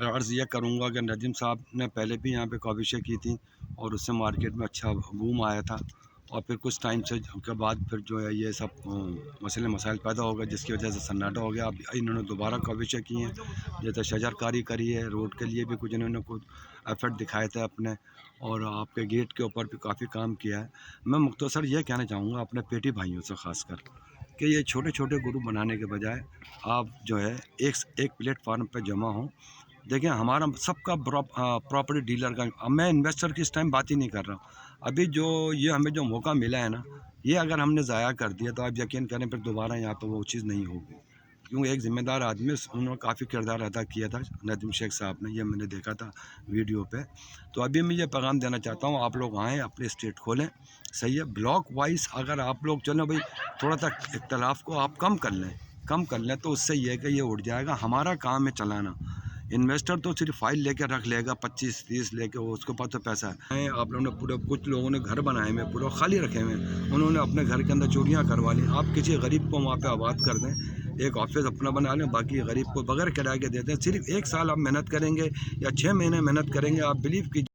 عرض یہ کروں گا کہ ندیم صاحب نے پہلے بھی یہاں پہ کاوشیں کی تھیں اور اس سے مارکیٹ میں اچھا بوم آیا تھا، اور پھر کچھ ٹائم سے کے بعد پھر جو ہے یہ سب مسائل پیدا ہو گئے، جس کی وجہ سے سناٹا ہو گیا۔ اب انہوں نے دوبارہ کاوشیں کی ہیں، جیسے شجر کاری کری ہے، روڈ کے لیے بھی کچھ انہوں نے کچھ ایفرٹ دکھائے تھے اپنے، اور آپ کے گیٹ کے اوپر بھی کافی کام کیا ہے۔ میں مختصر یہ کہنا چاہوں گا اپنے پیٹی بھائیوں سے خاص کر کہ یہ چھوٹے چھوٹے گروپ بنانے کے بجائے آپ جو ہے ایک پلیٹ فارم پہ جمع ہوں۔ دیکھیں ہمارا سب کا پراپرٹی ڈیلر کا، میں انویسٹر کی اس ٹائم بات ہی نہیں کر رہا ہوں۔ ابھی جو یہ ہمیں جو موقع ملا ہے نا، یہ اگر ہم نے ضائع کر دیا تو آپ یقین کریں پھر دوبارہ یہاں پہ وہ چیز نہیں ہوگی، کیونکہ ایک ذمہ دار آدمی، انہوں نے کافی کردار ادا کیا تھا ندیم شیخ صاحب نے، یہ میں نے دیکھا تھا ویڈیو پہ۔ تو ابھی میں یہ پیغام دینا چاہتا ہوں، آپ لوگ آئیں اپنے اسٹیٹ کھولیں، صحیح ہے، بلاک وائز اگر آپ لوگ چلیں بھائی تھوڑا سا اختلاف کو آپ کم کر لیں تو اس سے یہ ہے کہ یہ اٹھ جائے گا۔ ہمارا کام ہے چلانا، انویسٹر تو صرف فائل لے کے رکھ لے گا، 25-30 لے کے، وہ اس کے پاس تو پیسہ ہے۔ آپ لوگوں نے پورے، کچھ لوگوں نے گھر بنائے ہوئے پورے خالی رکھے ہوئے ہیں، انہوں نے اپنے گھر کے اندر چوریاں کروا لی۔ آپ کسی غریب کو وہاں پہ آباد کر دیں، ایک آفس اپنا بنا لیں، باقی غریب کو بغیر کرائے کے دے دیں۔ صرف 1 سال آپ محنت کریں گے یا 6 مہینے محنت کریں گے، آپ بلیو کیجیے